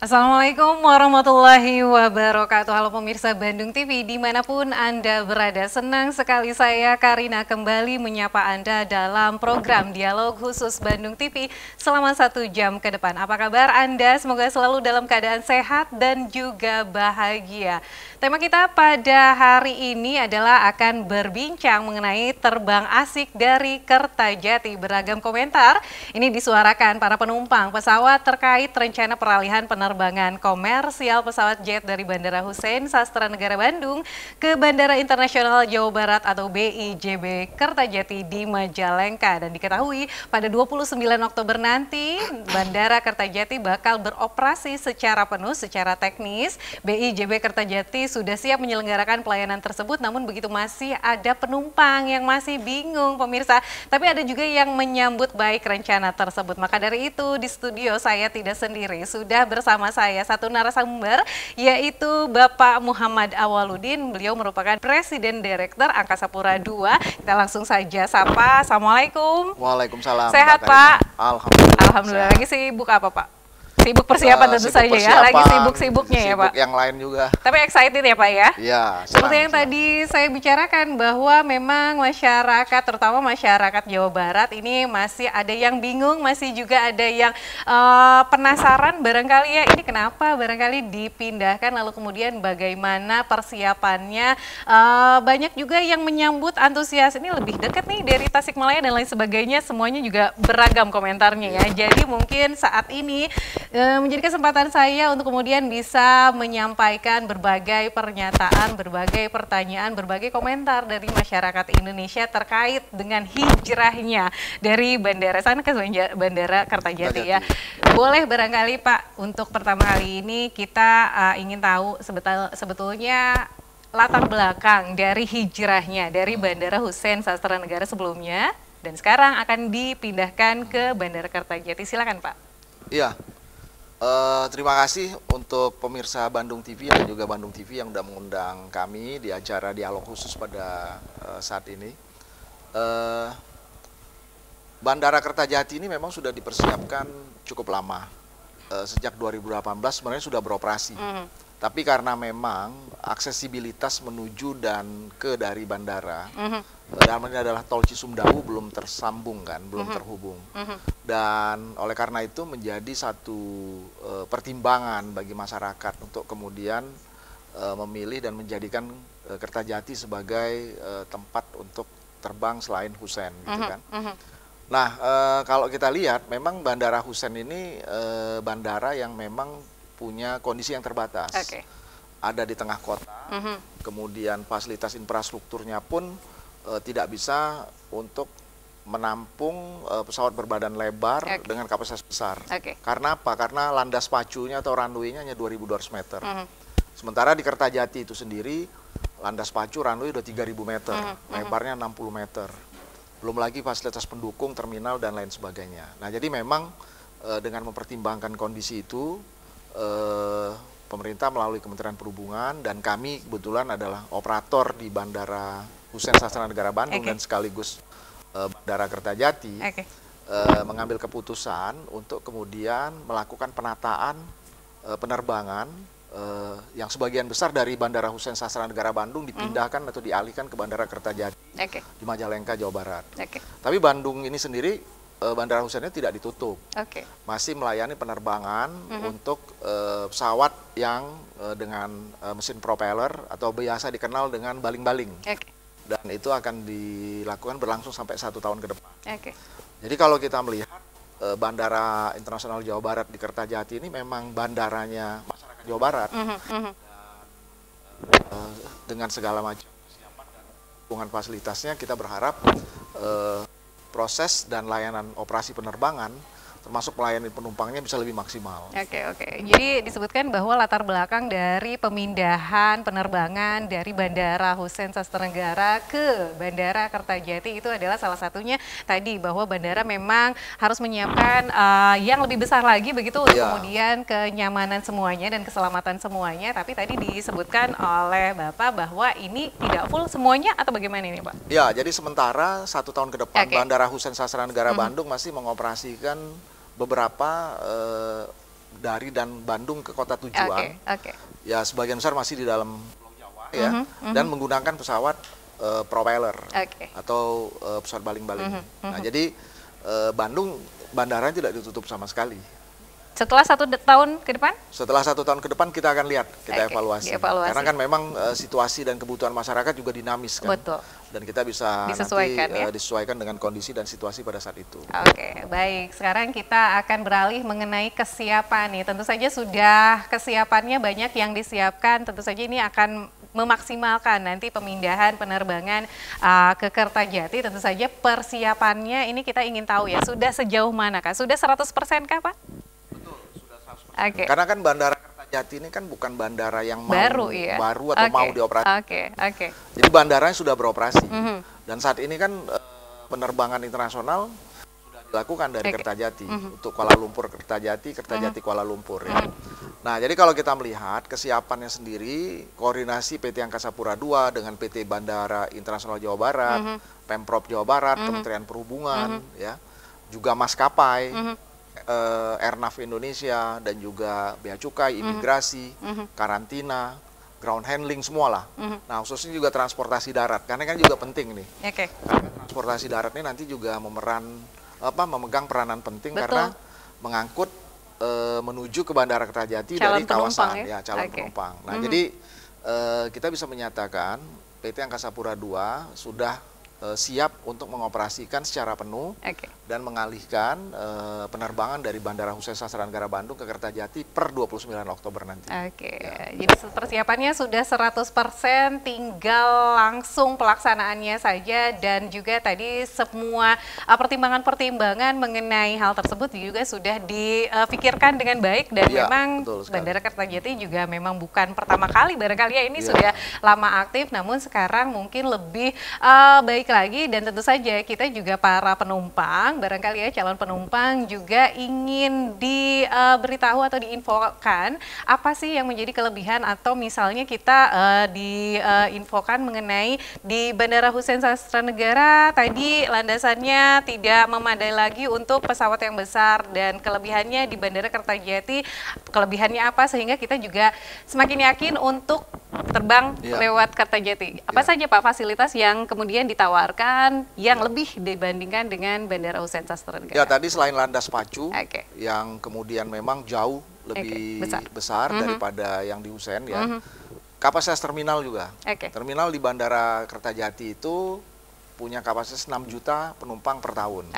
Assalamualaikum warahmatullahi wabarakatuh. Halo pemirsa Bandung TV dimanapun Anda berada. Senang sekali saya Karina kembali menyapa Anda dalam program Dialog Khusus Bandung TV selama 1 jam ke depan. Apa kabar Anda? Semoga selalu dalam keadaan sehat dan juga bahagia. Tema kita pada hari ini adalah akan berbincang mengenai terbang asik dari Kertajati. Beragam komentar ini disuarakan para penumpang pesawat terkait rencana peralihan penerbangan komersial pesawat jet dari Bandara Hussein Sastranegara Bandung ke Bandara Internasional Jawa Barat atau BIJB Kertajati di Majalengka. Dan diketahui pada 29 Oktober nanti Bandara Kertajati bakal beroperasi secara penuh secara teknis. BIJB Kertajati sudah siap menyelenggarakan pelayanan tersebut, namun begitu masih ada penumpang yang masih bingung pemirsa. Tapi ada juga yang menyambut baik rencana tersebut. Maka dari itu di studio saya tidak sendiri, sudah bersama saya satu narasumber yaitu Bapak Muhammad Awaludin. Beliau merupakan Presiden Direktur Angkasa Pura II. Kita langsung saja sapa. Assalamualaikum. Waalaikumsalam. Sehat Pak? Alhamdulillah. Alhamdulillah. Lagi sibuk apa Pak? Sibuk persiapan tentu saja ya, lagi sibuk-sibuknya ya Pak. Sibuk yang lain juga. Tapi excited ya Pak ya? Iya. Seperti yang tadi saya bicarakan bahwa memang masyarakat, terutama masyarakat Jawa Barat ini masih ada yang bingung, masih juga ada yang penasaran barangkali ya ini kenapa barangkali dipindahkan, lalu kemudian bagaimana persiapannya. Banyak juga yang menyambut antusias, ini lebih dekat nih dari Tasikmalaya dan lain sebagainya, semuanya juga beragam komentarnya ya. Jadi mungkin saat ini menjadi kesempatan saya untuk kemudian bisa menyampaikan berbagai pernyataan, berbagai pertanyaan, berbagai komentar dari masyarakat Indonesia terkait dengan hijrahnya dari bandara sana ke Bandara Kertajati ya. Boleh barangkali Pak, untuk pertama kali ini kita ingin tahu sebetulnya latar belakang dari hijrahnya dari Bandara Hussein Sastranegara sebelumnya dan sekarang akan dipindahkan ke Bandara Kertajati. Silakan Pak. Iya. Terima kasih untuk pemirsa Bandung TV dan juga Bandung TV yang sudah mengundang kami di acara dialog khusus pada saat ini. Bandara Kertajati ini memang sudah dipersiapkan cukup lama. Sejak 2018 sebenarnya sudah beroperasi. Tapi karena memang aksesibilitas menuju dan ke dari bandara, dalam ini adalah tol Cisumdawu belum tersambung kan, belum terhubung. Dan oleh karena itu menjadi satu pertimbangan bagi masyarakat untuk kemudian memilih dan menjadikan Kertajati sebagai tempat untuk terbang selain Hussein, gitu kan. Nah, kalau kita lihat, memang Bandara Hussein ini bandara yang memang punya kondisi yang terbatas. Ada di tengah kota, kemudian fasilitas infrastrukturnya pun tidak bisa untuk menampung pesawat berbadan lebar dengan kapasitas besar. Karena apa? Karena landas pacunya atau runway-nya hanya 2.200 meter. Sementara di Kertajati itu sendiri, landas pacu runway udah 3.000 meter, lebarnya 60 meter. Belum lagi fasilitas pendukung, terminal, dan lain sebagainya. Nah, jadi memang dengan mempertimbangkan kondisi itu, pemerintah melalui Kementerian Perhubungan dan kami kebetulan adalah operator di Bandara Hussein Sastranegara Bandung dan sekaligus Bandara Kertajati, mengambil keputusan untuk kemudian melakukan penataan penerbangan yang sebagian besar dari Bandara Hussein Sastranegara Bandung dipindahkan atau dialihkan ke Bandara Kertajati di Majalengka, Jawa Barat. Tapi Bandung ini sendiri Bandara Husseinnya tidak ditutup, masih melayani penerbangan untuk pesawat yang dengan mesin propeller atau biasa dikenal dengan baling-baling, dan itu akan dilakukan berlangsung sampai 1 tahun ke depan. Jadi kalau kita melihat Bandara Internasional Jawa Barat di Kertajati ini memang bandaranya masyarakat Jawa Barat, dengan segala macam persiapan dan hubungan fasilitasnya, kita berharap proses dan layanan operasi penerbangan termasuk melayani penumpangnya bisa lebih maksimal. Oke. Jadi disebutkan bahwa latar belakang dari pemindahan penerbangan dari Bandara Husein Sastranegara ke Bandara Kertajati itu adalah salah satunya tadi bahwa bandara memang harus menyiapkan yang lebih besar lagi begitu untuk kemudian kenyamanan semuanya dan keselamatan semuanya. Tapi tadi disebutkan oleh Bapak bahwa ini tidak full semuanya atau bagaimana ini, Pak? Ya, jadi sementara 1 tahun ke depan Bandara Husein Sastranegara Bandung masih mengoperasikan beberapa dari dan Bandung ke kota tujuan. Ya, sebagian besar masih di dalam Pulau Jawa ya, dan menggunakan pesawat propeller atau pesawat baling-baling. Nah, jadi Bandung bandaranya tidak ditutup sama sekali. Setelah 1 tahun ke depan? Setelah 1 tahun ke depan kita akan lihat, kita evaluasi. Karena kan memang situasi dan kebutuhan masyarakat juga dinamis kan. Betul. Dan kita bisa disesuaikan, nanti disesuaikan dengan kondisi dan situasi pada saat itu. Oke, baik. Sekarang kita akan beralih mengenai kesiapan nih. Tentu saja sudah kesiapannya banyak yang disiapkan. Tentu saja ini akan memaksimalkan nanti pemindahan penerbangan ke Kertajati. Tentu saja persiapannya ini kita ingin tahu ya, sudah sejauh mana Kak? Sudah 100% kah Pak? Karena kan Bandara Kertajati ini kan bukan bandara yang baru atau mau dioperasikan. Jadi bandaranya sudah beroperasi. Dan saat ini kan penerbangan internasional sudah dilakukan dari Kertajati untuk Kuala Lumpur Kertajati, Kertajati Kuala Lumpur ya. Nah, jadi kalau kita melihat kesiapannya sendiri, koordinasi PT Angkasa Pura II dengan PT Bandara Internasional Jawa Barat, Pemprov Jawa Barat, Kementerian Perhubungan ya, juga maskapai Airnav Indonesia dan juga Bea Cukai, imigrasi, karantina, ground handling semualah. Nah, khususnya juga transportasi darat, karena kan juga penting nih. Karena transportasi darat ini nanti juga memegang peranan penting karena mengangkut menuju ke Bandara Kertajati dari kawasan calon penumpang. Nah, jadi kita bisa menyatakan PT Angkasa Pura II sudah siap untuk mengoperasikan secara penuh dan mengalihkan penerbangan dari Bandara Husein Sastranegara Bandung ke Kertajati per 29 Oktober nanti. Jadi persiapannya sudah 100%, tinggal langsung pelaksanaannya saja, dan juga tadi semua pertimbangan-pertimbangan mengenai hal tersebut juga sudah dipikirkan dengan baik, dan memang Bandara Kertajati juga memang bukan pertama kali barangkali ya, ini sudah lama aktif, namun sekarang mungkin lebih baik lagi. Dan tentu saja kita juga para penumpang, barangkali ya calon penumpang juga ingin diberitahu atau diinfokan apa sih yang menjadi kelebihan, atau misalnya kita diinfokan mengenai di Bandara Husein Sastranegara tadi landasannya tidak memadai lagi untuk pesawat yang besar, dan kelebihannya di Bandara Kertajati kelebihannya apa sehingga kita juga semakin yakin untuk terbang lewat Kertajati. Apa saja Pak fasilitas yang kemudian ditawarkan yang lebih dibandingkan dengan Bandara Husein Sastranegara? Ya, tadi selain landas pacu yang kemudian memang jauh lebih besar daripada yang di Husein ya, kapasitas terminal juga. Terminal di Bandara Kertajati itu punya kapasitas 6 juta penumpang per tahun.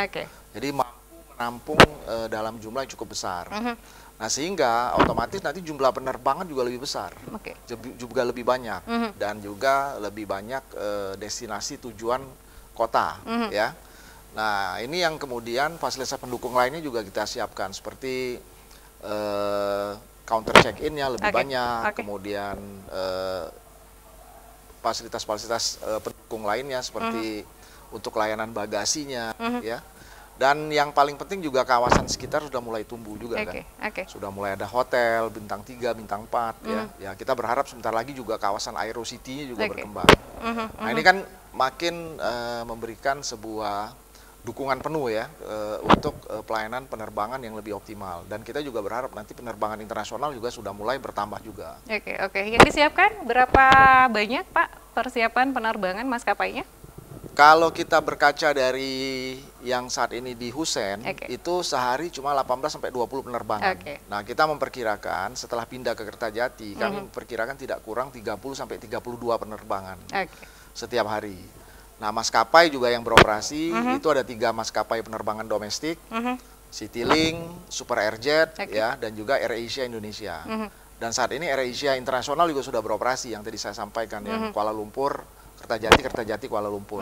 Jadi mampu menampung dalam jumlah yang cukup besar. Nah, sehingga otomatis nanti jumlah penerbangan juga lebih besar, juga lebih banyak, dan juga lebih banyak destinasi tujuan kota ya. Nah, ini yang kemudian fasilitas pendukung lainnya juga kita siapkan, seperti counter check-in-nya lebih banyak, kemudian fasilitas-fasilitas pendukung lainnya seperti untuk layanan bagasinya ya. Dan yang paling penting juga kawasan sekitar sudah mulai tumbuh juga kan. Sudah mulai ada hotel bintang 3, bintang 4 ya. Ya, kita berharap sebentar lagi juga kawasan Aero City juga berkembang. Nah, ini kan makin memberikan sebuah dukungan penuh ya untuk pelayanan penerbangan yang lebih optimal, dan kita juga berharap nanti penerbangan internasional juga sudah mulai bertambah juga. Yang disiapkan berapa banyak Pak persiapan penerbangan maskapainya? Kalau kita berkaca dari yang saat ini di Husein, itu sehari cuma 18 sampai 20 penerbangan. Nah, kita memperkirakan setelah pindah ke Kertajati, kami memperkirakan tidak kurang 30 sampai 32 penerbangan setiap hari. Nah, maskapai juga yang beroperasi, itu ada 3 maskapai penerbangan domestik, Citylink, Super Airjet, ya, dan juga AirAsia Indonesia. Dan saat ini AirAsia Internasional juga sudah beroperasi, yang tadi saya sampaikan, yang Kuala Lumpur, Kertajati, Kuala Lumpur.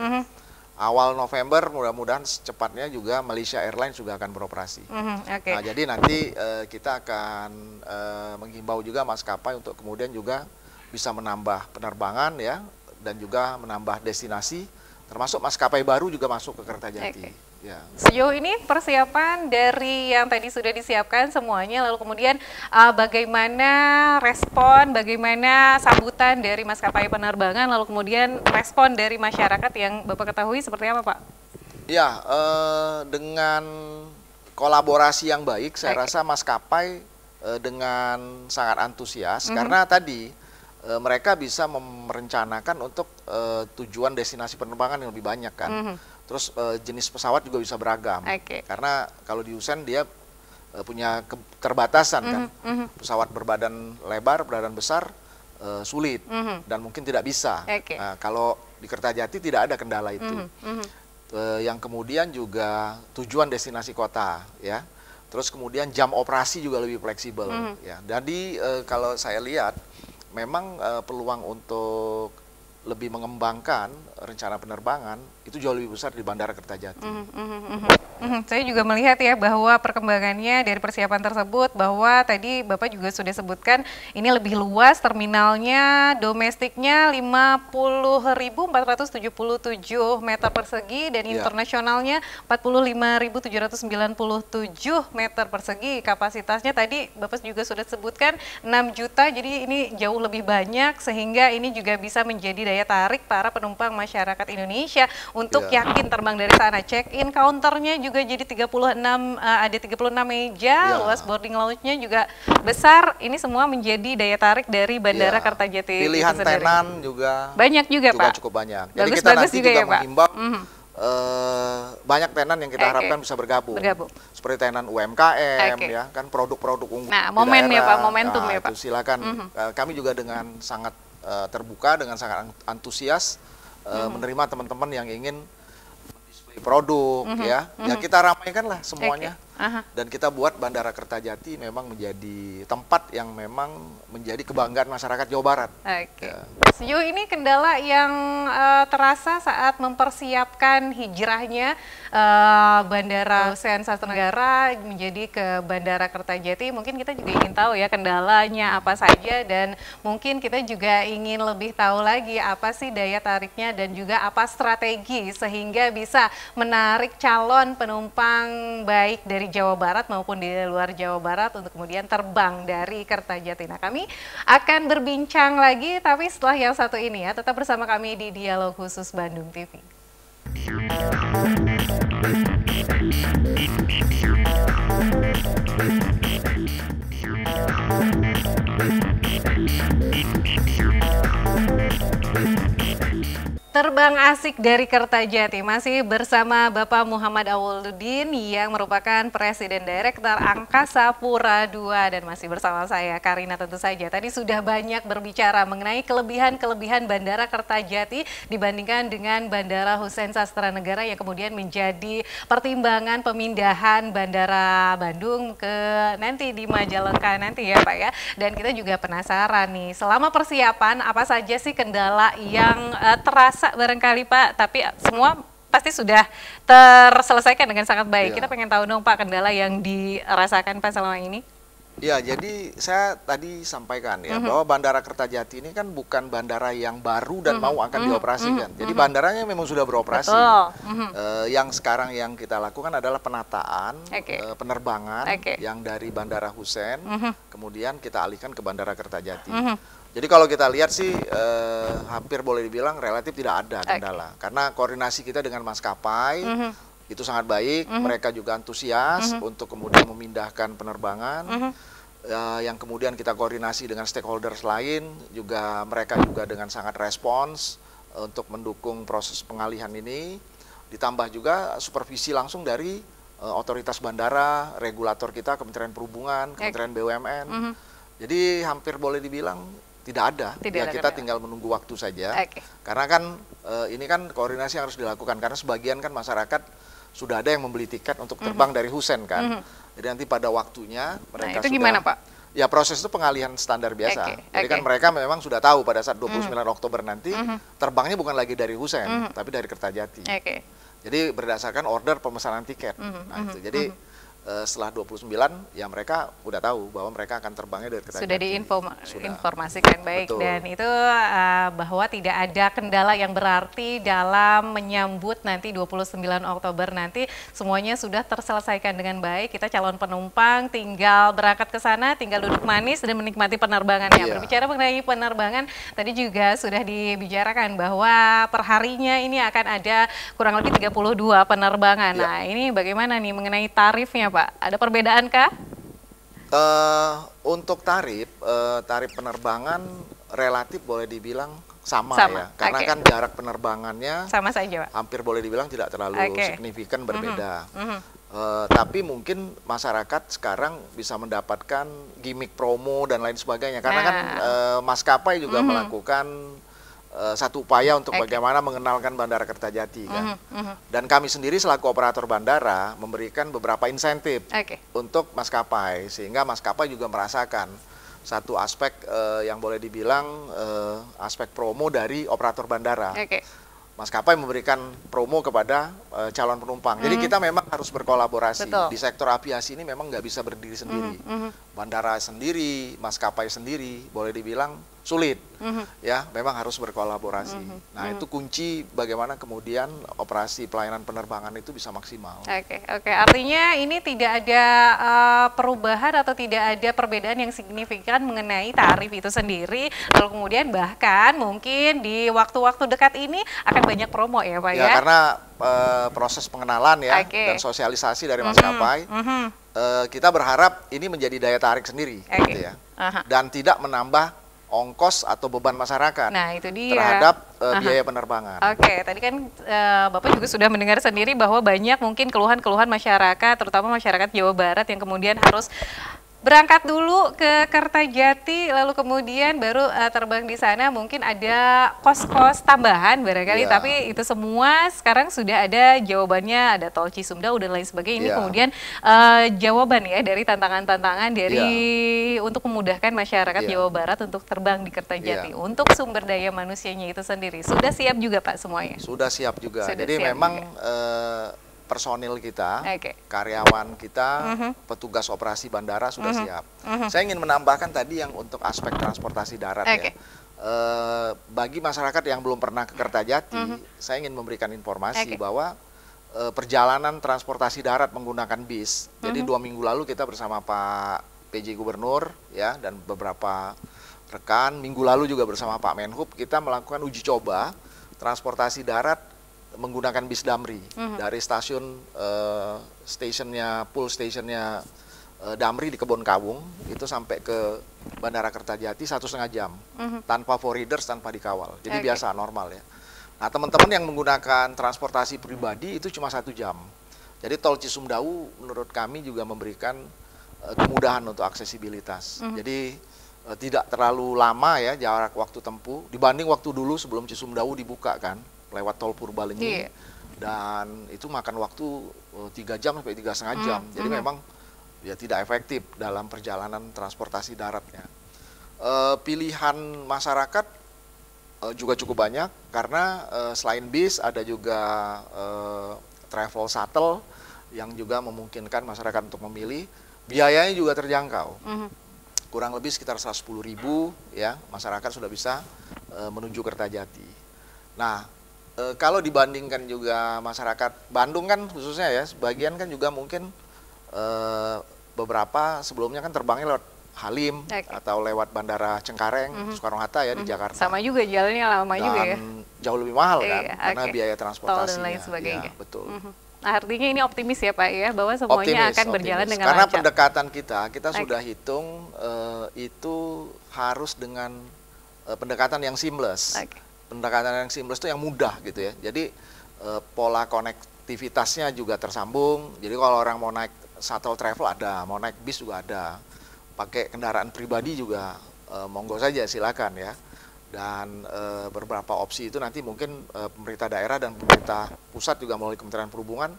awal November mudah-mudahan secepatnya juga Malaysia Airlines juga akan beroperasi. Okay. Nah, jadi nanti kita akan menghimbau juga maskapai untuk kemudian juga bisa menambah penerbangan ya, dan juga menambah destinasi, termasuk maskapai baru juga masuk ke Kertajati. Okay. Ya. Sejauh ini persiapan dari yang tadi sudah disiapkan semuanya, lalu kemudian bagaimana respon, bagaimana sambutan dari maskapai penerbangan, lalu kemudian respon dari masyarakat yang Bapak ketahui seperti apa, Pak? Ya, dengan kolaborasi yang baik, saya rasa maskapai dengan sangat antusias, karena tadi mereka bisa merencanakan untuk tujuan destinasi penerbangan yang lebih banyak kan. Terus jenis pesawat juga bisa beragam, karena kalau di Husen dia punya keterbatasan kan, pesawat berbadan lebar, berbadan besar sulit dan mungkin tidak bisa. Nah, kalau di Kertajati tidak ada kendala itu. Yang kemudian juga tujuan destinasi kota, ya. Terus kemudian jam operasi juga lebih fleksibel, ya. Jadi kalau saya lihat, memang peluang untuk lebih mengembangkan rencana penerbangan itu jauh lebih besar di Bandara Kertajati. Saya juga melihat ya bahwa perkembangannya dari persiapan tersebut, bahwa tadi Bapak juga sudah sebutkan ini lebih luas terminalnya, domestiknya 50.477 meter persegi dan internasionalnya 45.797 meter persegi. Kapasitasnya tadi Bapak juga sudah sebutkan 6 juta, jadi ini jauh lebih banyak sehingga ini juga bisa menjadi daya tarik para penumpang masyarakat Indonesia untuk yakin terbang dari sana. Check-in counternya juga jadi 36, ada 36 meja, luas boarding lounge-nya juga besar. Ini semua menjadi daya tarik dari Bandara Kertajati. Pilihan tenan juga banyak juga, Pak. Cukup banyak. Jadi kita nanti juga menghimbau banyak tenan yang kita harapkan bisa bergabung. Seperti tenan UMKM, ya kan, produk-produk unggul. Nah, momen ya Pak, momentum ya Pak. Silakan. Kami juga dengan sangat terbuka, dengan sangat antusias menerima teman-teman yang ingin mendisplay produk, ya kita ramaikanlah semuanya. Dan kita buat Bandara Kertajati memang menjadi tempat yang memang menjadi kebanggaan masyarakat Jawa Barat. Sejauh ini kendala yang terasa saat mempersiapkan hijrahnya Bandara Husein Sastranegara menjadi ke Bandara Kertajati, mungkin kita juga ingin tahu ya kendalanya apa saja, dan mungkin kita juga ingin lebih tahu lagi apa sih daya tariknya dan juga apa strategi sehingga bisa menarik calon penumpang baik dari Jawa Barat maupun di luar Jawa Barat untuk kemudian terbang dari Kertajati. Nah, kami akan berbincang lagi tapi setelah yang satu ini ya, tetap bersama kami di Dialog Khusus Bandung TV. Terbang asik dari Kertajati, masih bersama Bapak Muhammad Awoluddin yang merupakan Presiden Direktur Angkasa Pura II, dan masih bersama saya Karina tentu saja. Tadi sudah banyak berbicara mengenai kelebihan-kelebihan Bandara Kertajati dibandingkan dengan Bandara Husein Sastranegara yang kemudian menjadi pertimbangan pemindahan Bandara Bandung ke nanti di Majalengka nanti ya Pak ya. Dan kita juga penasaran nih, selama persiapan apa saja sih kendala yang terasa barangkali Pak, tapi semua pasti sudah terselesaikan dengan sangat baik. Kita pengen tahu dong Pak, kendala yang dirasakan Pak selama ini. Ya, jadi saya tadi sampaikan ya bahwa Bandara Kertajati ini kan bukan bandara yang baru dan mau akan dioperasikan. Jadi bandaranya memang sudah beroperasi. Yang sekarang yang kita lakukan adalah penataan penerbangan yang dari Bandara Husein, kemudian kita alihkan ke Bandara Kertajati. Jadi kalau kita lihat sih hampir boleh dibilang relatif tidak ada kendala, karena koordinasi kita dengan maskapai itu sangat baik, mereka juga antusias untuk kemudian memindahkan penerbangan. Yang kemudian kita koordinasi dengan stakeholders lain, juga mereka juga dengan sangat respons untuk mendukung proses pengalihan ini. Ditambah juga supervisi langsung dari otoritas bandara, regulator kita, Kementerian Perhubungan, Kementerian BUMN. Jadi hampir boleh dibilang tidak ada, kita tinggal menunggu waktu saja. Karena kan ini kan koordinasi yang harus dilakukan, karena sebagian kan masyarakat sudah ada yang membeli tiket untuk terbang dari Husein kan. Jadi nanti pada waktunya mereka itu gimana Pak? Ya proses itu pengalihan standar biasa. Oke, Jadi kan oke. mereka memang sudah tahu pada saat 29 Oktober nanti terbangnya bukan lagi dari Husein, tapi dari Kertajati. Oke. Jadi berdasarkan order pemesanan tiket. Nah itu. Jadi setelah 29 ya mereka udah tahu bahwa mereka akan terbangnya dari Kertajati. Sudah Sudah. diinformasikan baik. Betul. Dan itu bahwa tidak ada kendala yang berarti dalam menyambut nanti 29 Oktober nanti, semuanya sudah terselesaikan dengan baik. Kita calon penumpang tinggal berangkat ke sana, tinggal duduk manis dan menikmati penerbangannya. Iya. Berbicara mengenai penerbangan, tadi juga sudah dibicarakan bahwa perharinya ini akan ada kurang lebih 32 penerbangan. Iya. Nah, ini bagaimana nih mengenai tarifnya, Pak? Ada perbedaankah? Untuk tarif penerbangan relatif boleh dibilang sama Sama, ya, karena oke. kan jarak penerbangannya Sama saja, Pak. hampir boleh dibilang tidak terlalu Oke. signifikan berbeda. Tapi mungkin masyarakat sekarang bisa mendapatkan gimmick promo dan lain sebagainya, karena kan maskapai juga melakukan satu upaya untuk Oke. bagaimana mengenalkan Bandara Kertajati kan. Dan kami sendiri selaku operator bandara memberikan beberapa insentif Oke. untuk maskapai, sehingga maskapai juga merasakan satu aspek yang boleh dibilang aspek promo dari operator bandara. Oke. Maskapai memberikan promo kepada calon penumpang. Jadi kita memang harus berkolaborasi. Betul. Di sektor aviasi ini memang nggak bisa berdiri sendiri. Bandara sendiri, maskapai sendiri, boleh dibilang sulit. Ya, memang harus berkolaborasi. Nah, itu kunci bagaimana kemudian operasi pelayanan penerbangan itu bisa maksimal. Oke, oke. Artinya ini tidak ada perubahan atau tidak ada perbedaan yang signifikan mengenai tarif itu sendiri. Lalu kemudian bahkan mungkin di waktu-waktu dekat ini akan banyak promo ya, Pak ya? Ya, karena proses pengenalan ya Oke. dan sosialisasi dari maskapai, kita berharap ini menjadi daya tarik sendiri, Oke. gitu ya, Aha. dan tidak menambah ongkos atau beban masyarakat Nah, itu dia. terhadap biaya penerbangan. Oke, tadi kan Bapak juga sudah mendengar sendiri bahwa banyak mungkin keluhan-keluhan masyarakat, terutama masyarakat Jawa Barat yang kemudian harus berangkat dulu ke Kertajati, lalu kemudian baru terbang di sana. Mungkin ada kos-kos tambahan barangkali, Iya. tapi itu semua sekarang sudah ada jawabannya, ada tol Cisumdawu dan lain sebagainya. Ini Iya. kemudian jawaban ya dari tantangan-tantangan dari untuk memudahkan masyarakat Iya. Jawa Barat untuk terbang di Kertajati. Iya. Untuk sumber daya manusianya itu sendiri sudah siap juga Pak semuanya. Sudah siap juga. Sudah Jadi siap memang personil kita, Oke. karyawan kita, petugas operasi bandara sudah siap. Saya ingin menambahkan tadi yang untuk aspek transportasi darat Oke. ya. Bagi masyarakat yang belum pernah ke Kertajati, saya ingin memberikan informasi Oke. bahwa perjalanan transportasi darat menggunakan bis. Jadi 2 minggu lalu kita bersama Pak PJ Gubernur ya dan beberapa rekan, minggu lalu juga bersama Pak Menhub kita melakukan uji coba transportasi darat menggunakan bis Damri dari stasiun pool stationnya Damri di Kebon Kawung itu sampai ke Bandara Kertajati 1,5 jam tanpa forriders, tanpa dikawal. Jadi Oke. biasa normal ya. Nah, teman-teman yang menggunakan transportasi pribadi itu cuma 1 jam. Jadi tol Cisumdawu menurut kami juga memberikan kemudahan untuk aksesibilitas. Jadi tidak terlalu lama ya jarak waktu tempuh dibanding waktu dulu sebelum Cisumdawu dibuka kan lewat tol Purbalenyi. Iya. Dan itu makan waktu 3 jam sampai 3,5 jam. Jadi memang ya tidak efektif dalam perjalanan transportasi daratnya. Pilihan masyarakat juga cukup banyak karena selain bis ada juga travel shuttle yang juga memungkinkan masyarakat untuk memilih. Biayanya juga terjangkau. Kurang lebih sekitar 110.000 ya masyarakat sudah bisa menuju Kertajati. Nah, kalau dibandingkan juga masyarakat Bandung kan khususnya ya, sebagian kan juga mungkin beberapa sebelumnya kan terbangnya lewat Halim atau lewat Bandara Cengkareng, Soekarno-Hatta ya di Jakarta. Sama juga jalannya lama juga ya. Dan jauh lebih mahal kan, Iya, karena oke. biaya Tol transportasinya. dan lain sebagainya. Ya, betul. Nah, artinya ini optimis ya Pak ya, bahwa semuanya akan berjalan dengan Karena lancar. pendekatan kita Oke. sudah hitung itu harus dengan pendekatan yang seamless. Oke. Pendekatan yang seamless itu yang mudah gitu ya. Jadi pola konektivitasnya juga tersambung. Jadi kalau orang mau naik shuttle travel ada, mau naik bis juga ada. Pakai kendaraan pribadi juga monggo saja silakan ya. Dan beberapa opsi itu nanti mungkin pemerintah daerah dan pemerintah pusat juga melalui Kementerian Perhubungan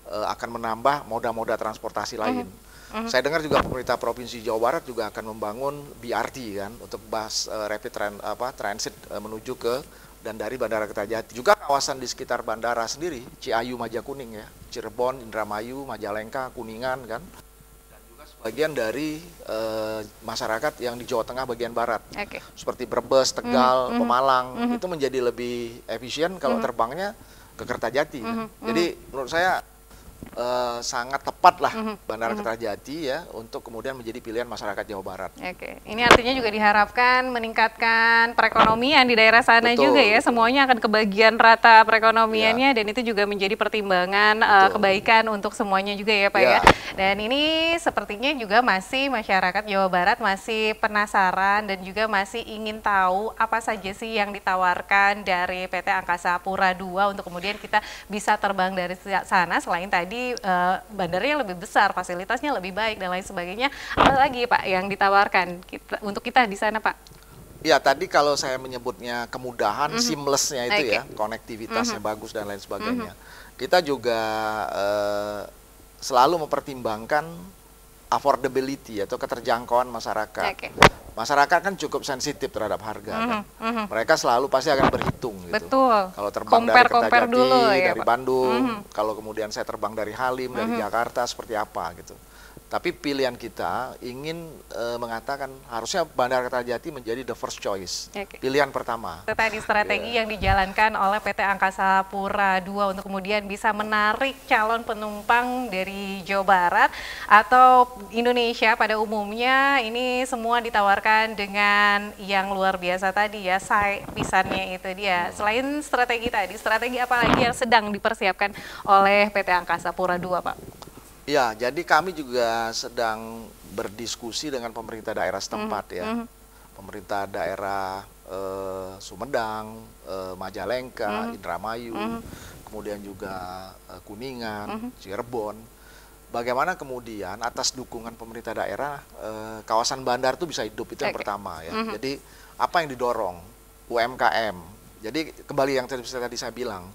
akan menambah moda-moda transportasi lain. Saya dengar juga pemerintah Provinsi Jawa Barat juga akan membangun BRT kan untuk transit menuju ke dan dari Bandara Kertajati. Juga kawasan di sekitar bandara sendiri, Ciayu, Majakuning ya, Cirebon, Indramayu, Majalengka, Kuningan kan. Dan juga sebagian dari masyarakat yang di Jawa Tengah bagian barat. Seperti Brebes, Tegal, Pemalang, itu menjadi lebih efisien kalau terbangnya ke Kertajati. Jadi menurut saya sangat tepat lah Bandara Kertajati ya untuk kemudian menjadi pilihan masyarakat Jawa Barat. Ini artinya juga diharapkan meningkatkan perekonomian di daerah sana juga ya. Semuanya akan kebagian rata perekonomiannya dan itu juga menjadi pertimbangan kebaikan untuk semuanya juga ya Pak ya. Dan ini sepertinya juga masih masyarakat Jawa Barat masih penasaran dan juga masih ingin tahu apa saja sih yang ditawarkan dari PT Angkasa Pura II untuk kemudian kita bisa terbang dari sana selain tadi bandaranya lebih besar, fasilitasnya lebih baik dan lain sebagainya. Apa lagi Pak yang ditawarkan untuk kita di sana Pak? Ya tadi kalau saya menyebutnya kemudahan, seamless-nya itu ya, konektivitasnya bagus dan lain sebagainya. Kita juga selalu mempertimbangkan affordability atau keterjangkauan masyarakat. Masyarakat kan cukup sensitif terhadap harga kan. Mereka selalu pasti akan berhitung gitu. Betul. Kalau terbang dari Kertajati, dulu, ya, dari Bandung, kalau kemudian saya terbang dari Halim, dari Jakarta seperti apa gitu. Tapi pilihan kita ingin mengatakan harusnya Bandara Kertajati menjadi the first choice, pilihan pertama. Itu tadi strategi yang dijalankan oleh PT Angkasa Pura II untuk kemudian bisa menarik calon penumpang dari Jawa Barat atau Indonesia pada umumnya. Ini semua ditawarkan dengan yang luar biasa tadi ya, pisannya itu dia. Selain strategi tadi, strategi apa lagi yang sedang dipersiapkan oleh PT Angkasa Pura II Pak? Ya, jadi kami juga sedang berdiskusi dengan pemerintah daerah setempat ya. Pemerintah daerah Sumedang, Majalengka, Indramayu, kemudian juga Kuningan, Cirebon. Bagaimana kemudian atas dukungan pemerintah daerah kawasan bandar itu bisa hidup, itu yang pertama ya. Jadi apa yang didorong? UMKM. Jadi kembali yang tadi saya bilang,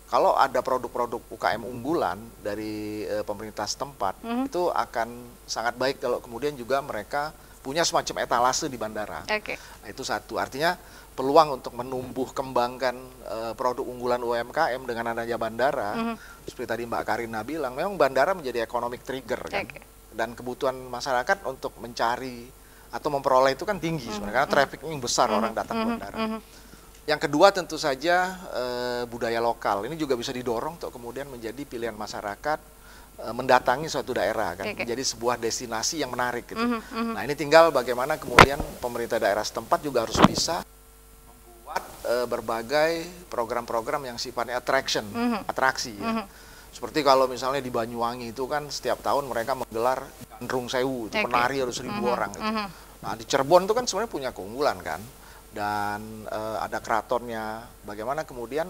kalau ada produk-produk UKM unggulan dari pemerintah setempat, itu akan sangat baik kalau kemudian juga mereka punya semacam etalase di bandara. Nah, itu satu, artinya peluang untuk menumbuh kembangkan produk unggulan UMKM dengan adanya bandara, seperti tadi Mbak Karina bilang, memang bandara menjadi economic trigger kan, dan kebutuhan masyarakat untuk mencari atau memperoleh itu kan tinggi sebenarnya, karena trafficnya besar orang datang ke bandara. Yang kedua tentu saja budaya lokal, ini juga bisa didorong untuk kemudian menjadi pilihan masyarakat mendatangi suatu daerah kan, menjadi sebuah destinasi yang menarik gitu. Nah ini tinggal bagaimana kemudian pemerintah daerah setempat juga harus bisa membuat berbagai program-program yang sifatnya atraksi ya. Seperti kalau misalnya di Banyuwangi itu kan setiap tahun mereka menggelar Gandrung Sewu, itu penari harus 1.000 orang gitu. Nah di Cirebon itu kan sebenarnya punya keunggulan kan. Dan ada keratonnya, bagaimana kemudian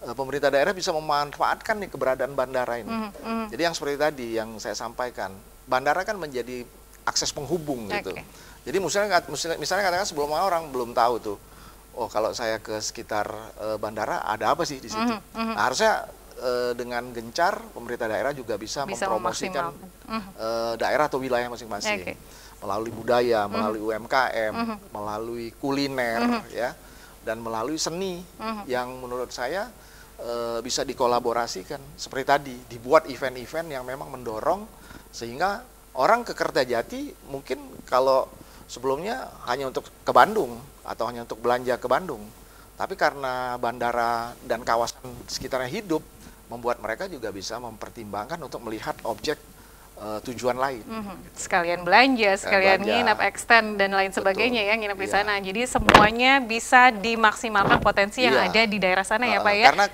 pemerintah daerah bisa memanfaatkan nih keberadaan bandara ini. Jadi yang seperti tadi yang saya sampaikan, bandara kan menjadi akses penghubung gitu. Jadi misalnya katakan sebelumnya orang belum tahu tuh, oh kalau saya ke sekitar bandara ada apa sih di situ. Nah, harusnya dengan gencar pemerintah daerah juga bisa mempromosikan daerah atau wilayah masing-masing. Melalui budaya, melalui UMKM, melalui kuliner, ya, dan melalui seni yang menurut saya bisa dikolaborasikan. Seperti tadi, dibuat event-event yang memang mendorong sehingga orang ke Kertajati mungkin kalau sebelumnya hanya untuk ke Bandung atau hanya untuk belanja ke Bandung, tapi karena bandara dan kawasan sekitarnya hidup, membuat mereka juga bisa mempertimbangkan untuk melihat objek tujuan lain. Sekalian belanja, sekalian nginap, extend dan lain sebagainya ya, nginap di sana. Jadi semuanya bisa dimaksimalkan potensi yang ada di daerah sana ya Pak ya. Karena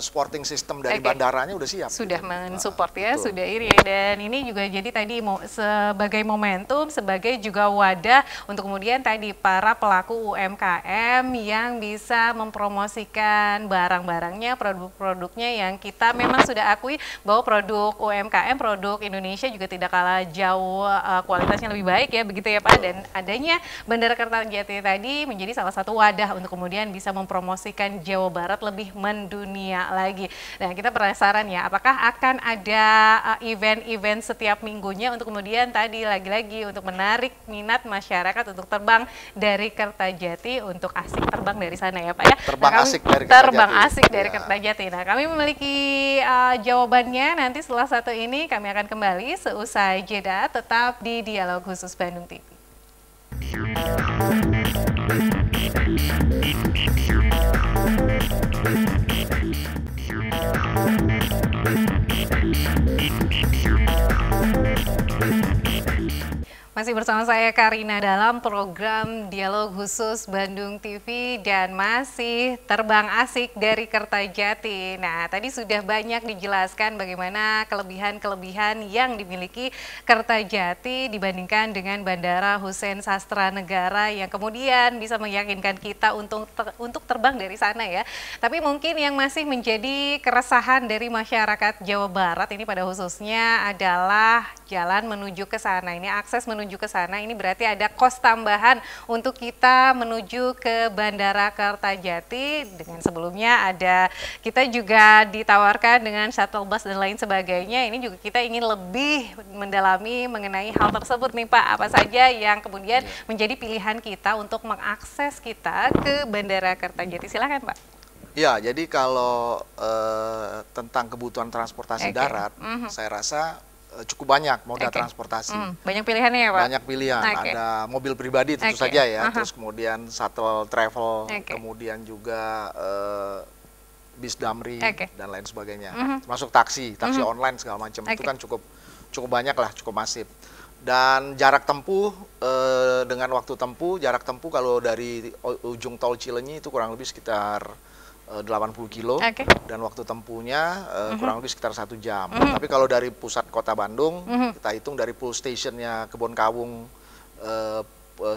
supporting system dari bandaranya udah siap. Sudah mensupport ya, sudah ini. Dan ini juga jadi tadi sebagai momentum, sebagai juga wadah untuk kemudian tadi para pelaku UMKM yang bisa mempromosikan barang-barangnya, produk-produknya yang kita memang sudah akui bahwa produk UMKM, produk Indonesia Indonesia juga tidak kalah jauh kualitasnya lebih baik ya, begitu ya Pak. Dan adanya Bandara Kertajati tadi menjadi salah satu wadah untuk kemudian bisa mempromosikan Jawa Barat lebih mendunia lagi. Nah, kita penasaran ya, apakah akan ada event-event setiap minggunya untuk kemudian tadi lagi-lagi untuk menarik minat masyarakat untuk terbang dari Kertajati untuk asik terbang dari sana ya Pak ya. Terbang asik dari Kertajati. Terbang asik dari Kertajati. Nah, kami memiliki jawabannya nanti setelah satu ini. Kami akan kembali seusai jeda, tetap di Dialog Khusus Bandung TV. Masih bersama saya Karina dalam program Dialog Khusus Bandung TV dan masih terbang asik dari Kertajati. Nah, tadi sudah banyak dijelaskan bagaimana kelebihan-kelebihan yang dimiliki Kertajati dibandingkan dengan Bandara Hussein Sastranegara yang kemudian bisa meyakinkan kita untuk terbang dari sana ya. Tapi mungkin yang masih menjadi keresahan dari masyarakat Jawa Barat ini pada khususnya adalah jalan menuju ke sana. Ini akses menuju ke sana, ini berarti ada kos tambahan untuk kita menuju ke Bandara Kertajati. Dengan sebelumnya kita juga ditawarkan dengan shuttle bus dan lain sebagainya. Ini juga kita ingin lebih mendalami mengenai hal tersebut nih Pak. Apa saja yang kemudian menjadi pilihan kita untuk mengakses kita ke Bandara Kertajati? Silakan Pak. Ya, jadi kalau tentang kebutuhan transportasi darat, saya rasa cukup banyak moda transportasi. Banyak pilihannya ya Pak? Banyak pilihan, ada mobil pribadi tentu saja ya, terus kemudian shuttle travel, kemudian juga bis damri dan lain sebagainya. Termasuk taksi online segala macam, itu kan cukup banyak lah, cukup masif. Dan jarak tempuh, dengan waktu tempuh, jarak tempuh kalau dari ujung tol Cileunyi itu kurang lebih sekitar 80 kilo dan waktu tempuhnya kurang lebih sekitar 1 jam. Tapi kalau dari pusat kota Bandung, kita hitung dari pool stationnya Kebonkawung,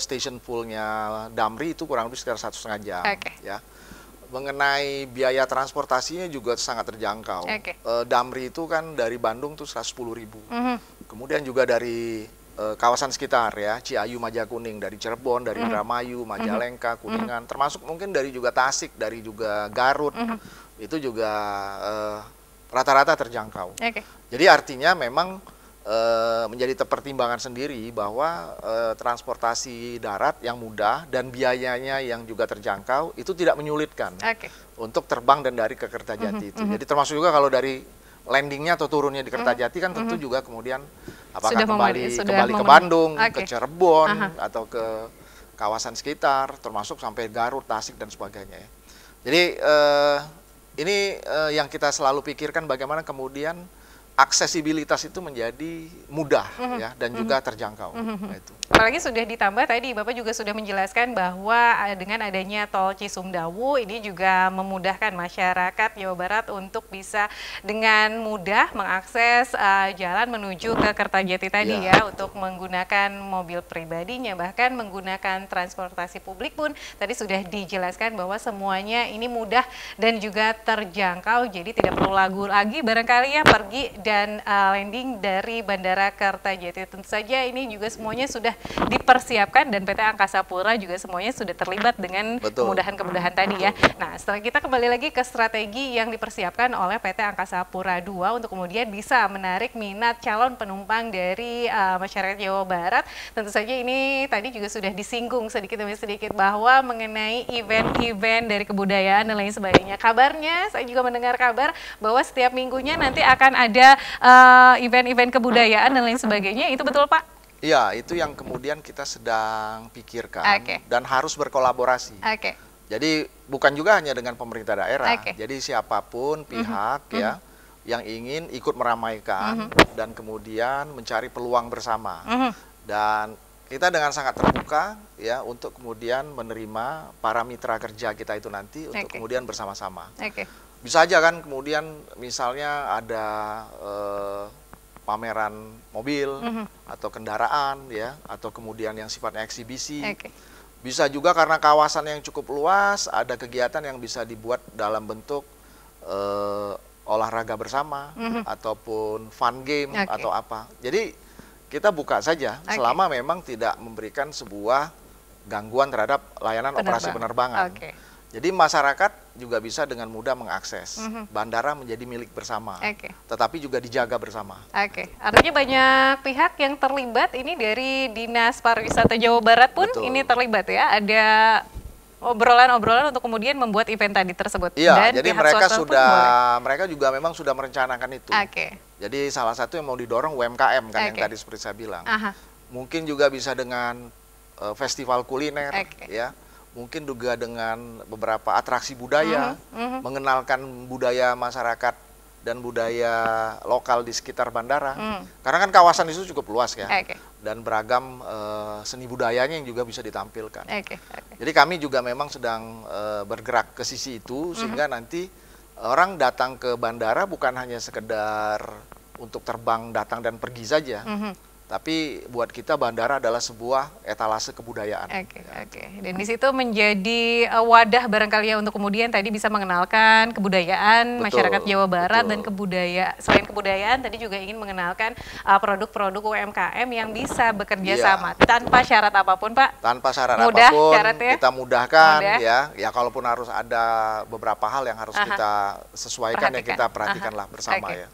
station poolnya Damri itu kurang lebih sekitar 1,5 jam. Ya. Mengenai biaya transportasinya juga sangat terjangkau. Damri itu kan dari Bandung tuh 110.000. Kemudian juga dari kawasan sekitar ya, Ciayu, Majakuning, dari Cirebon, dari Indramayu, Majalengka, Kuningan, termasuk mungkin dari juga Tasik, dari juga Garut, itu juga rata-rata terjangkau. Jadi artinya memang menjadi pertimbangan sendiri bahwa transportasi darat yang mudah dan biayanya yang juga terjangkau itu tidak menyulitkan untuk terbang dan dari ke Kertajati itu. Jadi termasuk juga kalau dari landingnya atau turunnya di Kertajati kan tentu juga kemudian apakah kembali ke Bandung, ke Cirebon, atau ke kawasan sekitar, termasuk sampai Garut, Tasik, dan sebagainya. Jadi ini yang kita selalu pikirkan bagaimana kemudian aksesibilitas itu menjadi mudah ya dan juga terjangkau. Itu. Apalagi sudah ditambah tadi Bapak juga sudah menjelaskan bahwa dengan adanya tol Cisumdawu ini juga memudahkan masyarakat Jawa Barat untuk bisa dengan mudah mengakses jalan menuju ke Kertajati tadi ya untuk menggunakan mobil pribadinya, bahkan menggunakan transportasi publik pun tadi sudah dijelaskan bahwa semuanya ini mudah dan juga terjangkau, jadi tidak perlu ragu lagi barangkali ya pergi dan landing dari Bandara Kertajati. Tentu saja ini juga semuanya sudah dipersiapkan dan PT Angkasa Pura juga semuanya sudah terlibat dengan kemudahan-kemudahan tadi ya. Nah, setelah kita kembali lagi ke strategi yang dipersiapkan oleh PT Angkasa Pura II untuk kemudian bisa menarik minat calon penumpang dari masyarakat Jawa Barat. Tentu saja ini tadi juga sudah disinggung sedikit demi sedikit bahwa mengenai event-event dari kebudayaan dan lain sebagainya. Kabarnya saya juga mendengar kabar bahwa setiap minggunya nanti akan ada event-event kebudayaan dan lain sebagainya. Itu betul Pak? Iya, itu yang kemudian kita sedang pikirkan dan harus berkolaborasi. Jadi bukan juga hanya dengan pemerintah daerah. Jadi siapapun pihak ya yang ingin ikut meramaikan dan kemudian mencari peluang bersama. Dan kita dengan sangat terbuka ya untuk kemudian menerima para mitra kerja kita itu nanti untuk kemudian bersama-sama. Bisa aja kan kemudian misalnya ada pameran mobil atau kendaraan ya, atau kemudian yang sifatnya eksibisi. Bisa juga karena kawasan yang cukup luas ada kegiatan yang bisa dibuat dalam bentuk olahraga bersama ataupun fun game atau apa. Jadi kita buka saja selama memang tidak memberikan sebuah gangguan terhadap layanan operasi penerbangan. Jadi masyarakat juga bisa dengan mudah mengakses. Bandara menjadi milik bersama, tetapi juga dijaga bersama. Artinya banyak pihak yang terlibat ini dari Dinas Pariwisata Jawa Barat pun ini terlibat ya. Ada obrolan-obrolan untuk kemudian membuat event tadi tersebut. Iya, dan jadi mereka juga memang sudah merencanakan itu. Jadi salah satu yang mau didorong UMKM kan yang tadi seperti saya bilang. Mungkin juga bisa dengan festival kuliner, ya. Mungkin juga dengan beberapa atraksi budaya, mengenalkan budaya masyarakat dan budaya lokal di sekitar bandara. Karena kan kawasan itu cukup luas ya, dan beragam seni budayanya yang juga bisa ditampilkan. Jadi kami juga memang sedang bergerak ke sisi itu, sehingga nanti orang datang ke bandara bukan hanya sekedar untuk terbang, datang dan pergi saja. Tapi buat kita bandara adalah sebuah etalase kebudayaan. Dan di situ menjadi wadah barangkali ya untuk kemudian tadi bisa mengenalkan kebudayaan masyarakat Jawa Barat dan selain kebudayaan tadi juga ingin mengenalkan produk-produk UMKM yang bisa bekerja sama tanpa syarat apapun, Pak. Tanpa syarat apapun, syaratnya. Kita mudahkan ya. Ya kalaupun harus ada beberapa hal yang harus kita sesuaikan ya kita perhatikanlah bersama ya.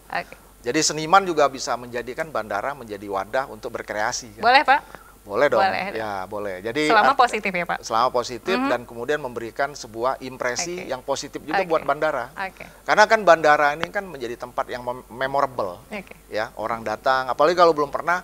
Jadi seniman juga bisa menjadikan bandara menjadi wadah untuk berkreasi. Kan? Boleh, Pak? Boleh dong. Ya, boleh. Jadi selama positif ya, Pak? Selama positif dan kemudian memberikan sebuah impresi yang positif juga buat bandara. Karena kan bandara ini kan menjadi tempat yang memorable. Ya, orang datang, apalagi kalau belum pernah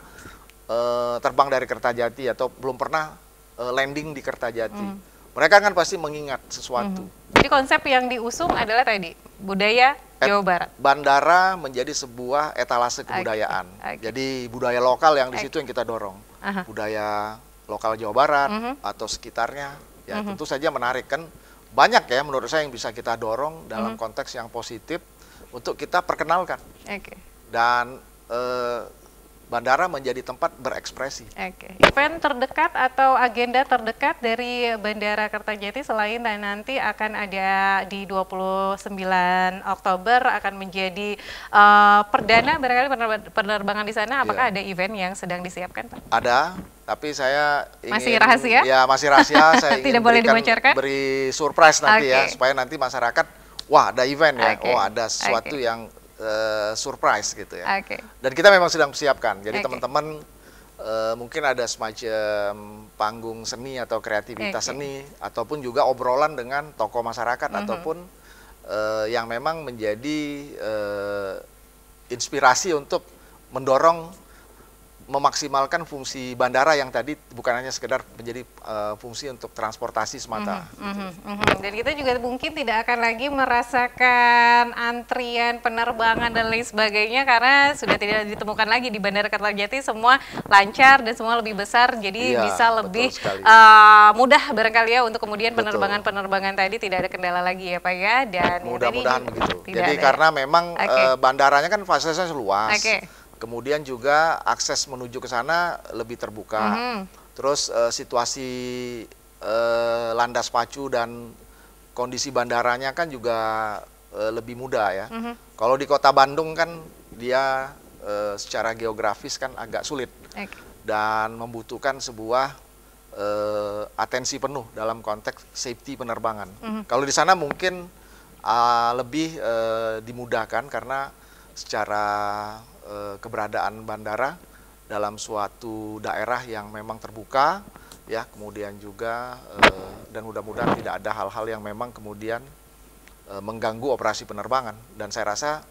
terbang dari Kertajati atau belum pernah landing di Kertajati. Mereka kan pasti mengingat sesuatu. Jadi konsep yang diusung adalah tadi budaya Jawa Barat. Bandara menjadi sebuah etalase kebudayaan. Jadi budaya lokal yang di situ yang kita dorong. Budaya lokal Jawa Barat atau sekitarnya, ya tentu saja menarik kan. Banyak ya menurut saya yang bisa kita dorong dalam konteks yang positif untuk kita perkenalkan. Dan bandara menjadi tempat berekspresi. Event terdekat atau agenda terdekat dari Bandara Kertajati selain nanti akan ada di 29 Oktober akan menjadi perdana barangkali penerbangan di sana, apakah ada event yang sedang disiapkan, Pak? Ada, tapi saya ingin... Masih rahasia? Ya, masih rahasia. Saya ingin tidak boleh dibocorkan? Beri surprise nanti ya, supaya nanti masyarakat, wah ada event ya, oh ada sesuatu yang surprise gitu ya. Dan kita memang sedang siapkan. Jadi teman-teman mungkin ada semacam panggung seni atau kreativitas seni ataupun juga obrolan dengan tokoh masyarakat ataupun yang memang menjadi inspirasi untuk mendorong memaksimalkan fungsi bandara yang tadi bukan hanya sekedar menjadi fungsi untuk transportasi semata. Dan kita juga mungkin tidak akan lagi merasakan antrian penerbangan dan lain sebagainya karena sudah tidak ditemukan lagi di Bandara Kertajati, semua lancar dan semua lebih besar, jadi bisa lebih mudah barangkali ya untuk kemudian penerbangan-penerbangan tadi tidak ada kendala lagi ya Pak ya. Dan mudah-mudahan begitu. Jadi karena memang bandaranya kan fasilitasnya luas. Kemudian juga akses menuju ke sana lebih terbuka. Terus situasi landas pacu dan kondisi bandaranya kan juga lebih mudah ya. Kalau di kota Bandung kan dia secara geografis kan agak sulit dan membutuhkan sebuah atensi penuh dalam konteks safety penerbangan. Kalau di sana mungkin lebih dimudahkan karena secara keberadaan bandara dalam suatu daerah yang memang terbuka ya, kemudian juga dan mudah-mudahan tidak ada hal-hal yang memang kemudian mengganggu operasi penerbangan, dan saya rasa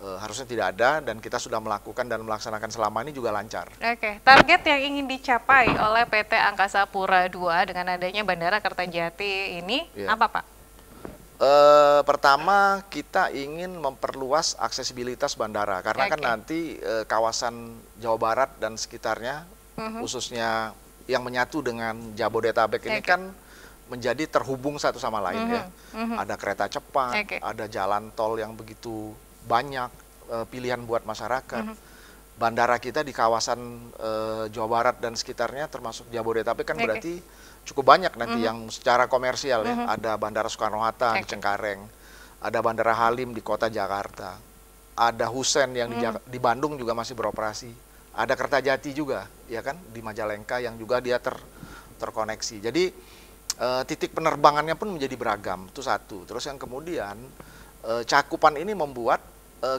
harusnya tidak ada dan kita sudah melakukan dan melaksanakan selama ini juga lancar. Target yang ingin dicapai oleh PT Angkasa Pura II dengan adanya Bandara Kertajati ini apa Pak? Pertama kita ingin memperluas aksesibilitas bandara karena kan nanti kawasan Jawa Barat dan sekitarnya khususnya yang menyatu dengan Jabodetabek ini kan menjadi terhubung satu sama lain ya. Ada kereta cepat, ada jalan tol yang begitu banyak pilihan buat masyarakat. Bandara kita di kawasan Jawa Barat dan sekitarnya termasuk Jabodetabek kan berarti cukup banyak nanti yang secara komersial ya. Ada Bandara Soekarno-Hatta di Cengkareng, ada Bandara Halim di kota Jakarta, ada Husen yang di Bandung juga masih beroperasi, ada Kertajati juga, ya kan, di Majalengka yang juga dia terkoneksi. Jadi titik penerbangannya pun menjadi beragam, itu satu. Terus yang kemudian cakupan ini membuat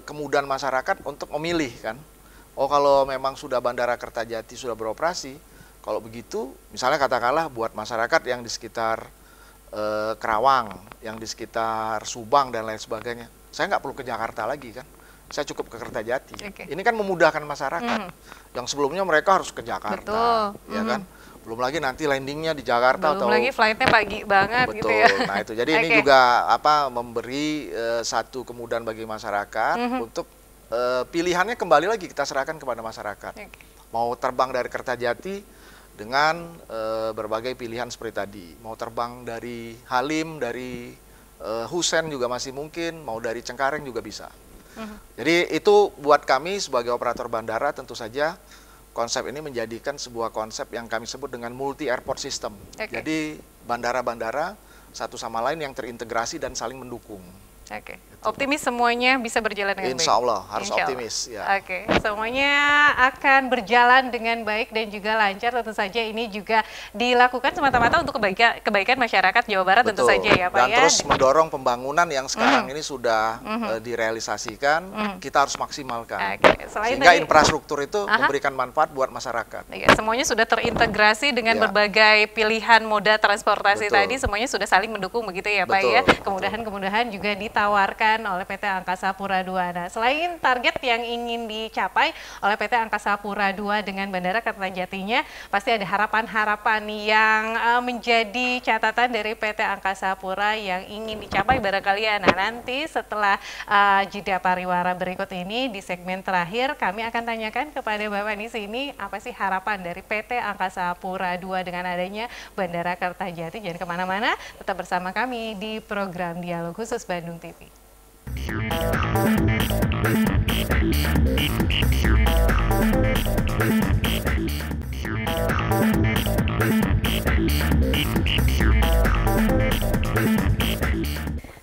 kemudahan masyarakat untuk memilih kan. Oh, kalau memang sudah Bandara Kertajati sudah beroperasi, kalau begitu misalnya katakanlah buat masyarakat yang di sekitar Kerawang, yang di sekitar Subang dan lain sebagainya, saya nggak perlu ke Jakarta lagi kan, saya cukup ke Kertajati. Ini kan memudahkan masyarakat yang sebelumnya mereka harus ke Jakarta. Betul. Ya kan, belum lagi nanti landingnya di Jakarta, belum lagi flightnya pagi banget. Betul. Gitu ya. Nah itu jadi ini juga memberi satu kemudahan bagi masyarakat untuk pilihannya kembali lagi kita serahkan kepada masyarakat. Mau terbang dari Kertajati dengan berbagai pilihan seperti tadi, mau terbang dari Halim, dari Husen juga masih mungkin, mau dari Cengkareng juga bisa. Jadi itu buat kami sebagai operator bandara tentu saja konsep ini menjadikan sebuah konsep yang kami sebut dengan multi airport system. Jadi bandara-bandara satu sama lain yang terintegrasi dan saling mendukung. Optimis semuanya bisa berjalan dengan baik. Insya Allah harus optimis. Ya. Semuanya akan berjalan dengan baik dan juga lancar. Tentu saja ini juga dilakukan semata-mata untuk kebaikan masyarakat Jawa Barat. Betul. Tentu saja ya Pak. Dan terus mendorong pembangunan yang sekarang ini sudah direalisasikan, kita harus maksimalkan. Sehingga infrastruktur itu memberikan manfaat buat masyarakat. Semuanya sudah terintegrasi dengan berbagai pilihan moda transportasi tadi. Semuanya sudah saling mendukung begitu ya Pak ya. Kemudahan-kemudahan juga ditawarkan oleh PT Angkasa Pura II. Nah, selain target yang ingin dicapai oleh PT Angkasa Pura II dengan Bandara Kertajatinya, pasti ada harapan-harapan yang menjadi catatan dari PT Angkasa Pura yang ingin dicapai barangkali ya. Nah, nanti setelah jeda pariwara berikut ini di segmen terakhir kami akan tanyakan kepada Bapak di sini apa sih harapan dari PT Angkasa Pura II dengan adanya Bandara Kertajati. Jangan kemana-mana, tetap bersama kami di program Dialog Khusus Bandung TV.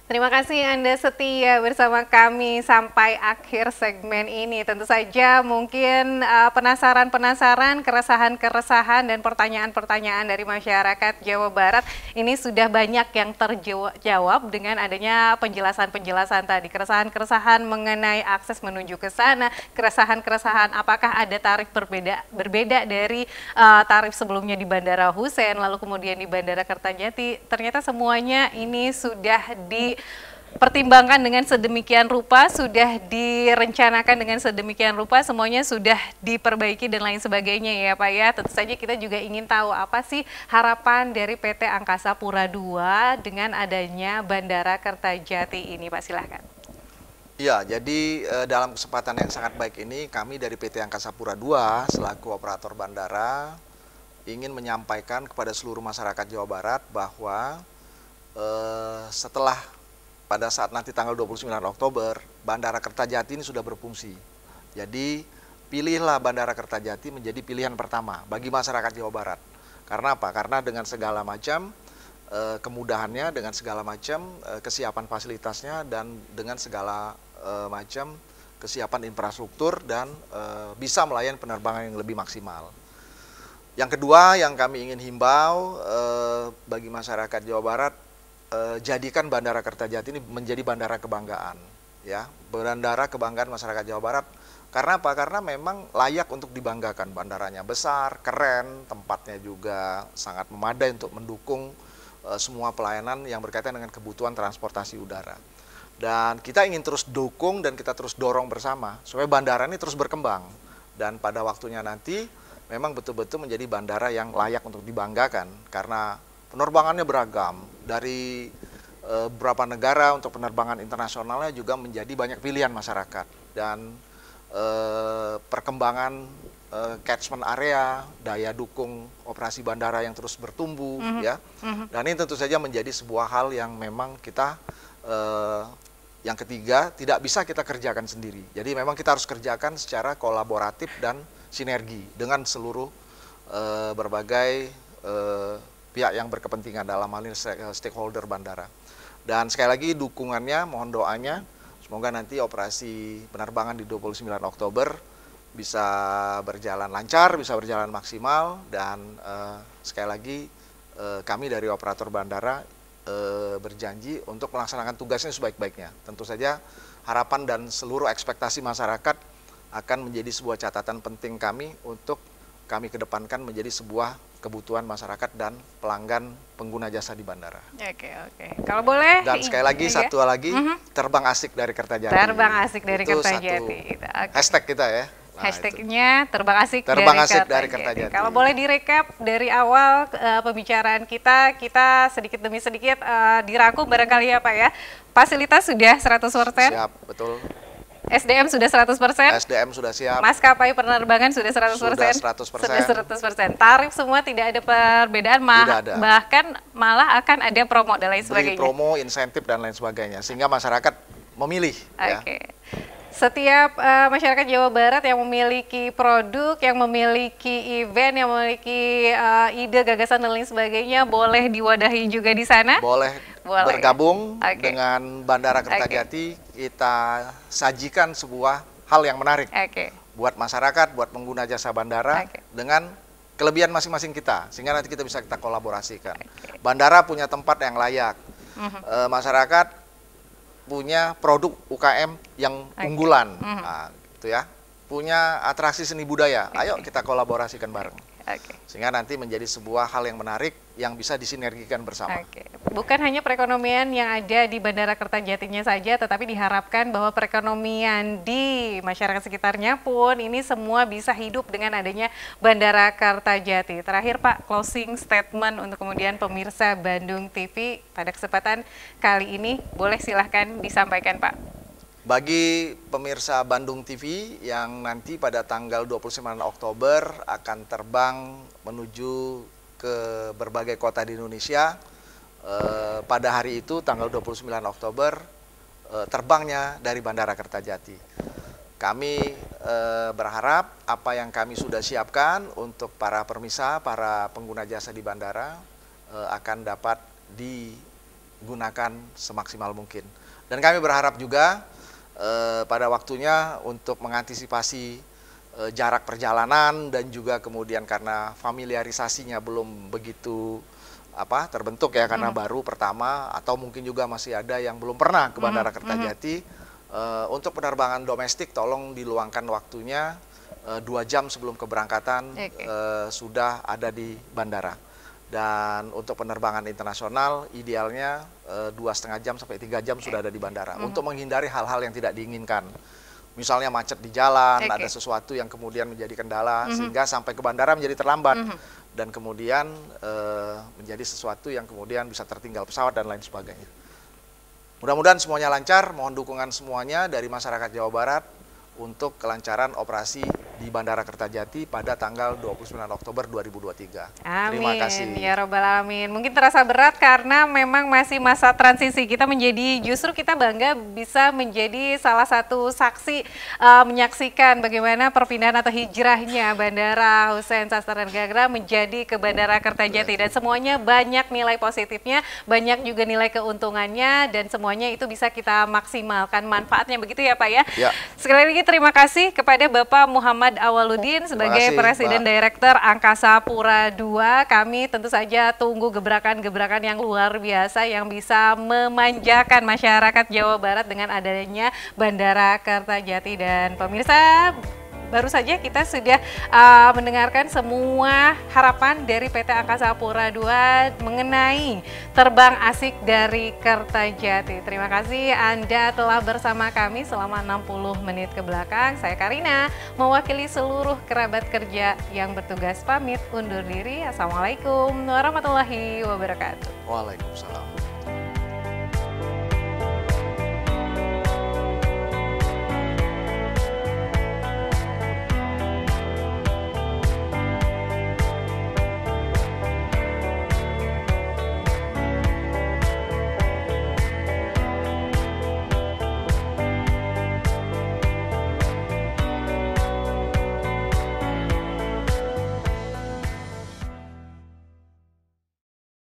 Terima kasih Anda setia bersama kami sampai akhir segmen ini. Tentu saja mungkin penasaran-penasaran, keresahan-keresahan dan pertanyaan-pertanyaan dari masyarakat Jawa Barat ini sudah banyak yang terjawab dengan adanya penjelasan-penjelasan tadi. Keresahan-keresahan mengenai akses menuju ke sana, keresahan-keresahan apakah ada tarif berbeda dari tarif sebelumnya di Bandara Husen, lalu kemudian di Bandara Kertajati. Ternyata semuanya ini sudah dipertimbangkan dengan sedemikian rupa, sudah direncanakan dengan sedemikian rupa, semuanya sudah diperbaiki dan lain sebagainya ya Pak ya. Tentu saja kita juga ingin tahu apa sih harapan dari PT Angkasa Pura II dengan adanya Bandara Kertajati ini Pak, silahkan. Ya, jadi dalam kesempatan yang sangat baik ini kami dari PT Angkasa Pura II selaku operator bandara ingin menyampaikan kepada seluruh masyarakat Jawa Barat bahwa setelah pada saat nanti tanggal 29 Oktober, Bandara Kertajati ini sudah berfungsi. Jadi, pilihlah Bandara Kertajati menjadi pilihan pertama bagi masyarakat Jawa Barat. Karena apa? Karena dengan segala macam kemudahannya, dengan segala macam kesiapan fasilitasnya, dan dengan segala macam kesiapan infrastruktur dan bisa melayani penerbangan yang lebih maksimal. Yang kedua yang kami ingin himbau bagi masyarakat Jawa Barat, jadikan Bandara Kertajati ini menjadi bandara kebanggaan, ya, bandara kebanggaan masyarakat Jawa Barat. Karena apa? Karena memang layak untuk dibanggakan. Bandaranya besar, keren, tempatnya juga sangat memadai untuk mendukung semua pelayanan yang berkaitan dengan kebutuhan transportasi udara. Dan kita ingin terus dukung dan kita terus dorong bersama supaya bandara ini terus berkembang. Dan pada waktunya nanti memang betul-betul menjadi bandara yang layak untuk dibanggakan karena penerbangannya beragam, dari beberapa negara untuk penerbangan internasionalnya juga menjadi banyak pilihan masyarakat, dan perkembangan catchment area, daya dukung operasi bandara yang terus bertumbuh, ya. Dan ini tentu saja menjadi sebuah hal yang memang kita yang ketiga tidak bisa kita kerjakan sendiri. Jadi memang kita harus kerjakan secara kolaboratif dan sinergi dengan seluruh berbagai pihak yang berkepentingan, dalam hal ini stakeholder bandara. Dan sekali lagi dukungannya, mohon doanya, semoga nanti operasi penerbangan di 29 Oktober bisa berjalan lancar, bisa berjalan maksimal, dan sekali lagi kami dari operator bandara berjanji untuk melaksanakan tugasnya sebaik-baiknya. Tentu saja harapan dan seluruh ekspektasi masyarakat akan menjadi sebuah catatan penting kami untuk kami kedepankan menjadi sebuah kebutuhan masyarakat dan pelanggan pengguna jasa di bandara. Oke. Kalau boleh. Dan sekali lagi satu lagi, terbang asik dari Kertajati. Terbang asik dari Kertajati. Hashtag kita ya. Nah, hashtagnya terbang asik dari Kertajati. Kalau boleh direkap dari awal pembicaraan kita sedikit demi sedikit dirangkum barangkali ya Pak ya. Fasilitas sudah 100%. Siap, betul. SDM sudah 100%. SDM sudah siap. Maskapai penerbangan sudah 100%. Sudah 100%. Sudah 100%. Tarif semua tidak ada perbedaan, bahkan malah akan ada promo dan lain sebagainya. Beri promo, insentif dan lain sebagainya sehingga masyarakat memilih. Oke. Setiap masyarakat Jawa Barat yang memiliki produk, yang memiliki event, yang memiliki ide, gagasan dan lain sebagainya, boleh diwadahi juga di sana? Boleh bergabung dengan Bandara Kertajati. Kita sajikan sebuah hal yang menarik buat masyarakat, buat pengguna jasa bandara dengan kelebihan masing-masing kita, sehingga nanti kita bisa kolaborasikan. Bandara punya tempat yang layak, masyarakat punya produk UKM yang unggulan, nah, gitu ya. Punya atraksi seni budaya, ayo kita kolaborasikan bareng. Sehingga nanti menjadi sebuah hal yang menarik yang bisa disinergikan bersama. Bukan hanya perekonomian yang ada di Bandara Kertajatinya saja, tetapi diharapkan bahwa perekonomian di masyarakat sekitarnya pun ini semua bisa hidup dengan adanya Bandara Kertajati. Terakhir Pak, closing statement untuk kemudian pemirsa Bandung TV pada kesempatan kali ini, boleh silahkan disampaikan Pak. Bagi pemirsa Bandung TV yang nanti pada tanggal 29 Oktober akan terbang menuju ke berbagai kota di Indonesia, pada hari itu tanggal 29 Oktober terbangnya dari Bandara Kertajati. Kami berharap apa yang kami sudah siapkan untuk para permisa, para pengguna jasa di bandara akan dapat digunakan semaksimal mungkin. Dan kami berharap juga pada waktunya untuk mengantisipasi jarak perjalanan dan juga kemudian karena familiarisasinya belum begitu terbentuk ya, karena baru pertama atau mungkin juga masih ada yang belum pernah ke Bandara Kertajati, untuk penerbangan domestik tolong diluangkan waktunya 2 jam sebelum keberangkatan sudah ada di bandara. Dan untuk penerbangan internasional idealnya 2,5 jam sampai 3 jam sudah ada di bandara, untuk menghindari hal-hal yang tidak diinginkan. Misalnya macet di jalan, ada sesuatu yang kemudian menjadi kendala sehingga sampai ke bandara menjadi terlambat, dan kemudian menjadi sesuatu yang kemudian bisa tertinggal pesawat dan lain sebagainya. Mudah-mudahan semuanya lancar, mohon dukungan semuanya dari masyarakat Jawa Barat untuk kelancaran operasi di Bandara Kertajati pada tanggal 29 Oktober 2023. Amin. Terima kasih. Ya Robbal Alamin. Mungkin terasa berat karena memang masih masa transisi. Kita justru kita bangga bisa menjadi salah satu saksi menyaksikan bagaimana perpindahan atau hijrahnya Bandara Hussein Sastranegara menjadi ke Bandara Kertajati. Dan semuanya banyak nilai positifnya, banyak juga nilai keuntungannya, dan semuanya itu bisa kita maksimalkan manfaatnya, begitu ya Pak ya? Ya. Sekali lagi terima kasih kepada Bapak Muhammad Awaludin sebagai Presiden Direktur Angkasa Pura II. Kami tentu saja tunggu gebrakan-gebrakan yang luar biasa yang bisa memanjakan masyarakat Jawa Barat dengan adanya Bandara Kertajati. Dan pemirsa, baru saja kita sudah mendengarkan semua harapan dari PT Angkasa Pura II mengenai terbang asik dari Kertajati. Terima kasih Anda telah bersama kami selama 60 menit ke belakang. Saya Karina, mewakili seluruh kerabat kerja yang bertugas pamit undur diri. Assalamualaikum warahmatullahi wabarakatuh. Waalaikumsalam.